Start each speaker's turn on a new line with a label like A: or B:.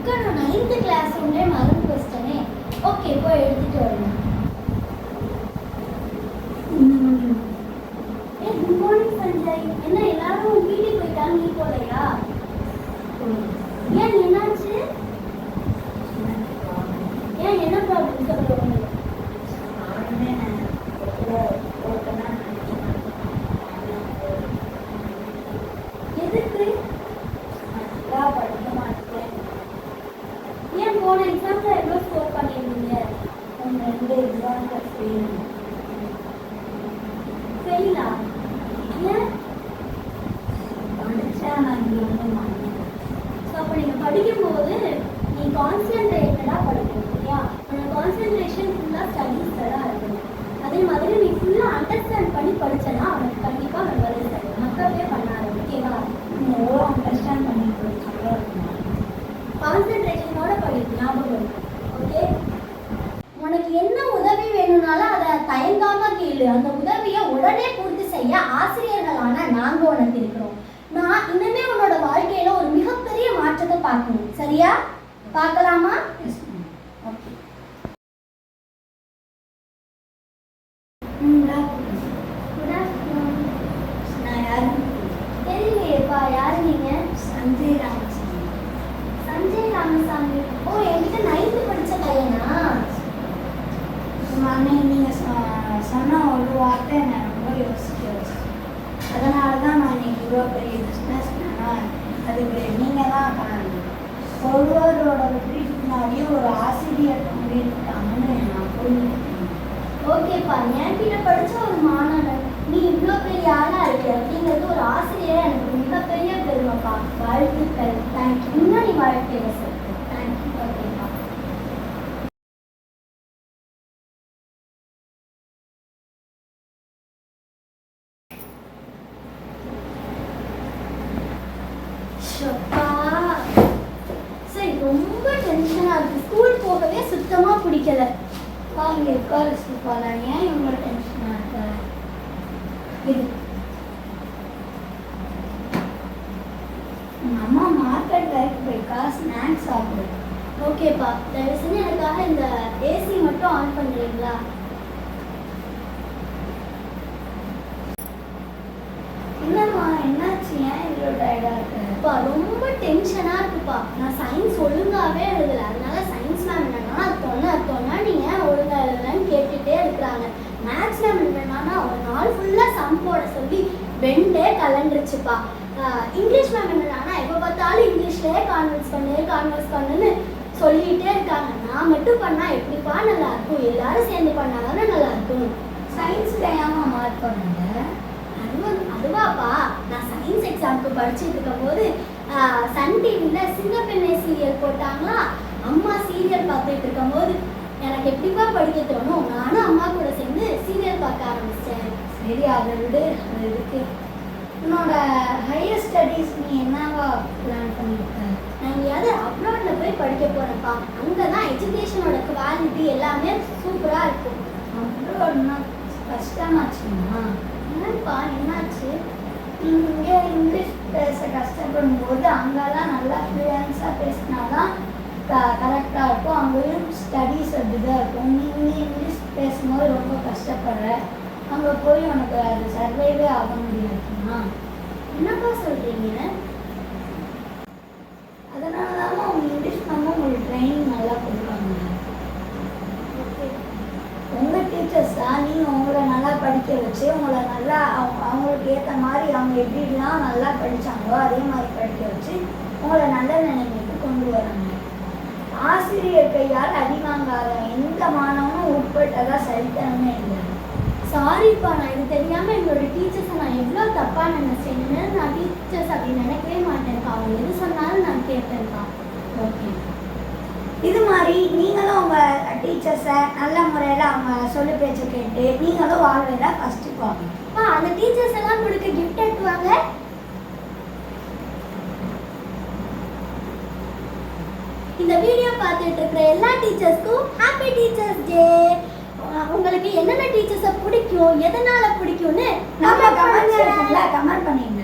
A: புக்கை நான் 9th class ஒன்றே மறந்து வச்சிட்டேனே. ஓகே, போய் எடுத்துட்டு வரணும். Good morning Sanjay. என்ன எல்லாரும் வீட்டுக்கு போயிட்டாங்க, நீ போலையா? ஏன், என்னாச்சு? ஏன், என்ன ப்ராப்ளம் சொல்லுவாங்க? எதுக்கு? ஏன் போன எக்ஸாம்ல எவ்வளோ ஸ்கோர் பண்ணியிருந்தீங்க?
B: 2 எக்ஸாம்ல
A: ஃபெயிலா? ஏன்?
B: படித்தா நான் இங்கே வந்து மாட்டேன்.
A: ஸோ அப்போ நீங்கள் படிக்கும்போது நீ கான்சென்ட்ரேட்டடாக படிக்கணும் இல்லையா? உன்னோட கான்சென்ட்ரேஷன் ஃபுல்லாக ஸ்டடீஸில் தான் இருக்கணும். அதே மாதிரி நீ ஃபுல்லாக அண்டர்ஸ்டாண்ட் பண்ணி படித்தனா அவனுக்கு கண்டிப்பாக மெமரி தரும். மக்களே பண்ணாரு. ஓகேவா?
B: நீ எவ்வளோ அண்டர்ஸ்டாண்ட் பண்ணி படிச்சாலும் இருக்கணும்.
A: கான்சென்ட்ரேஷனோட படி, ஞாபகம் இருக்கும். ஓகே? உனக்கு என்ன உதவி வேணும்னாலும் அதை தயங்காம கேளு. அந்த உதவியை உடனே பூர்த்தி செய்ய ஆசிரியர்களான நாங்க உனக்கு இருக்கிறோம். நான் இனிமே உன்னோட வாழ்க்கையில ஒரு மிகப்பெரிய மாற்றத்தை பார்க்கணும். சரியா? பார்க்கலாமா? ஓகே.
B: நான் யாரு
A: தெரியலையேப்பா. யாரு நீங்க?
B: சஞ்சய் ராமசாமி.
A: சஞ்சய் ராமசாமி. ஓ, என்கிட்ட 9th படிச்ச பையனா?
B: நீங்கள் சொன்ன ஒரு வார்த்தை என்னை ரொம்ப யோசிக்க வச்சு. அதனால தான் நான் இன்னைக்கு இவ்வளோ பெரிய பிஸ்னஸ் அதுக்கு நீங்கள் தான் காரணம். ஒருவரோட வெற்றிக்கு முன்னாடியே ஒரு ஆசிரியர் இருக்காங்கன்னு நான் புரிஞ்சுக்கிட்டேன்.
A: ஓகேப்பா, என்கிட்ட படிச்ச ஒரு மாணவன் நீ இவ்வளோ பெரிய ஆளா இருக்க அப்படிங்கிறது ஒரு ஆசிரியர் எனக்கு மிகப்பெரிய பெருமைப்பா. வாழ்த்துக்கள். தேங்க்யூ. இன்னும் நீ வாழ்க்கையில சொல்லு. தேங்க்யூ. ஓகேப்பா. சரி, ரொம்ப டென்ஷனா இருக்கு. ஸ்கூல் போகவே சுத்தமா பிடிக்கல.
B: இங்கே உட்கார சொல்லுவாங்க. ஏன் இவ்வளோ டென்ஷனாக இருக்க?
A: இது
B: உங்கள் அம்மா மார்க்கெட் வரைக்கும் போய்க்கா ஸ்நாக்ஸ் சாப்பிடு.
A: ஓகேப்பா, தயவு செஞ்சு எனக்காக இந்த ஏசி மட்டும் ஆன் பண்ணுறீங்களா?
B: என்னம்மா என்னாச்சு? ஏன் இவ்வளோ டயர்டாக
A: இருக்குப்பா, ரொம்ப டென்ஷனாக இருக்குப்பா. நான் சயின்ஸ் ஒழுங்காகவே எழுதலை. அதனால சயின்ஸ் மேம் என்னன்னா அது நீங்கள் ஒழுங்காக எழுதலைன்னு கேட்டுகிட்டே இருக்கிறாங்க. மேக்ஸ் மேம் என்னன்னா ஒரு நாள் ஃபுல்லாக சம் போட சொல்லி வெண்டே கலண்டுருச்சுப்பா. இங்கிலீஷ் மேம் என்னன்னா எப்போ பார்த்தாலும் இங்கிலீஷ்லேயே கான்வெர்ஸ் பண்ணுன்னு சொல்லிகிட்டே இருக்காங்க. நான் மட்டும் பண்ணால் எப்படிப்பா நல்லா இருக்கும்? எல்லாரும் சேர்ந்து பண்ணால் தானே நல்லா இருக்கும்.
B: சயின்ஸில் ஏமா மார்க் பண்ணுங்க?
A: அதுவாப்பா, நான் சயின்ஸ் எக்ஸாமுக்கு படிச்சுட்டு இருக்கும்போது சன் டிவியில் சிங்கப்பெண்ணை சீரியல் போட்டாங்களா. அம்மா சீரியல் பார்த்துட்டு இருக்கும்போது எனக்கு எப்படிப்பா படிக்க தோணும். நானும் அம்மா கூட சேர்ந்து சீரியல் பார்க்க ஆரம்பித்தேன்.
B: சரி, அதை விடு. அது இருக்கு. உன்னோட ஹையர் ஸ்டடீஸ் நீ என்னவா பிளான் பண்ணியிருக்க?
A: நான் எங்கேயாவது அப்ராடில் போய் படிக்க போகிறேன்ப்பா. அங்கே தான் எஜுகேஷனோட குவாலிட்டி எல்லாமே சூப்பராக இருக்கும்.
B: அப்ராட்னா கஷ்டமாச்சுமா?
A: என்னப்பா, என்னாச்சு?
B: இங்கே இங்கிலீஷ் பேச கஷ்டப்படும் போது அங்கெல்லாம் நல்லா ஃப்ளூயன்ஸாக பேசினாதான் கரெக்டாக இருக்கும். அங்கேயும் ஸ்டடீஸ் அப்படிதான் இருக்கும். நீ இங்கிலீஷ் பேசும்போது ரொம்ப கஷ்டப்படுற. அங்கே போய் உனக்கு அது சர்வைவே ஆக முடியாதுமா?
A: என்னப்பா சொல்கிறீங்க?
B: அதனால தான் அவங்க இங்கிலீஷ் நம்ம உங்களுக்கு ட்ரைனிங் நல்லா கொடுப்பாங்க. உங்கள் டீச்சர்ஸ் தான் நீங்கள் உங்களை நல்லா படிக்க வச்சு உங்களை நல்லா அவங்களுக்கு ஏற்ற மாதிரி அவங்க எப்படிலாம் நல்லா படித்தாங்களோ அதே மாதிரி படிக்க வச்சு உங்களை நல்ல நிலைமைக்கு கொண்டு வராங்க. ஆசிரியர் கையால் அடி வாங்காத எந்த மாணவனும் உட்பட்டதாக சரித்திரமே இல்லை.
A: சாரிப்பா, நான் இது தெரியாமல் எங்களோட டீச்சர்ஸை நான் எவ்வளோ தப்பாக நினச்சேன்னு. நான் டீச்சர்ஸ் அப்படி நினைக்கவே மாட்டேன்ப்பா. அவங்க எது சொன்னாலும் நான் கேட்பேன்ப்பா.
B: ஓகே, இது மாதிரி நீங்களும் உங்கள் டீச்சர்ஸை நல்ல முறையில் அவங்க சொல்லி பேச்சு கேட்டு நீங்களும் வாழ்வையில் ஃபஸ்ட்டு போங்க.
A: அந்த டீச்சர்ஸ் எல்லாம் கொடுக்க கிஃப்ட் எடுத்துவாங்க. இந்த வீடியோ பார்த்துட்டு இருக்கிற எல்லா டீச்சர்ஸ்க்கும் ஹாப்பி டீச்சர்ஸ் டே. உங்களுக்கு என்னென்ன டீச்சர்ஸை பிடிக்கும், எதனால பிடிக்கும்னு
B: நம்ம கமெண்ட் செக்ஷன்ல கமெண்ட் பண்ணிடுங்க.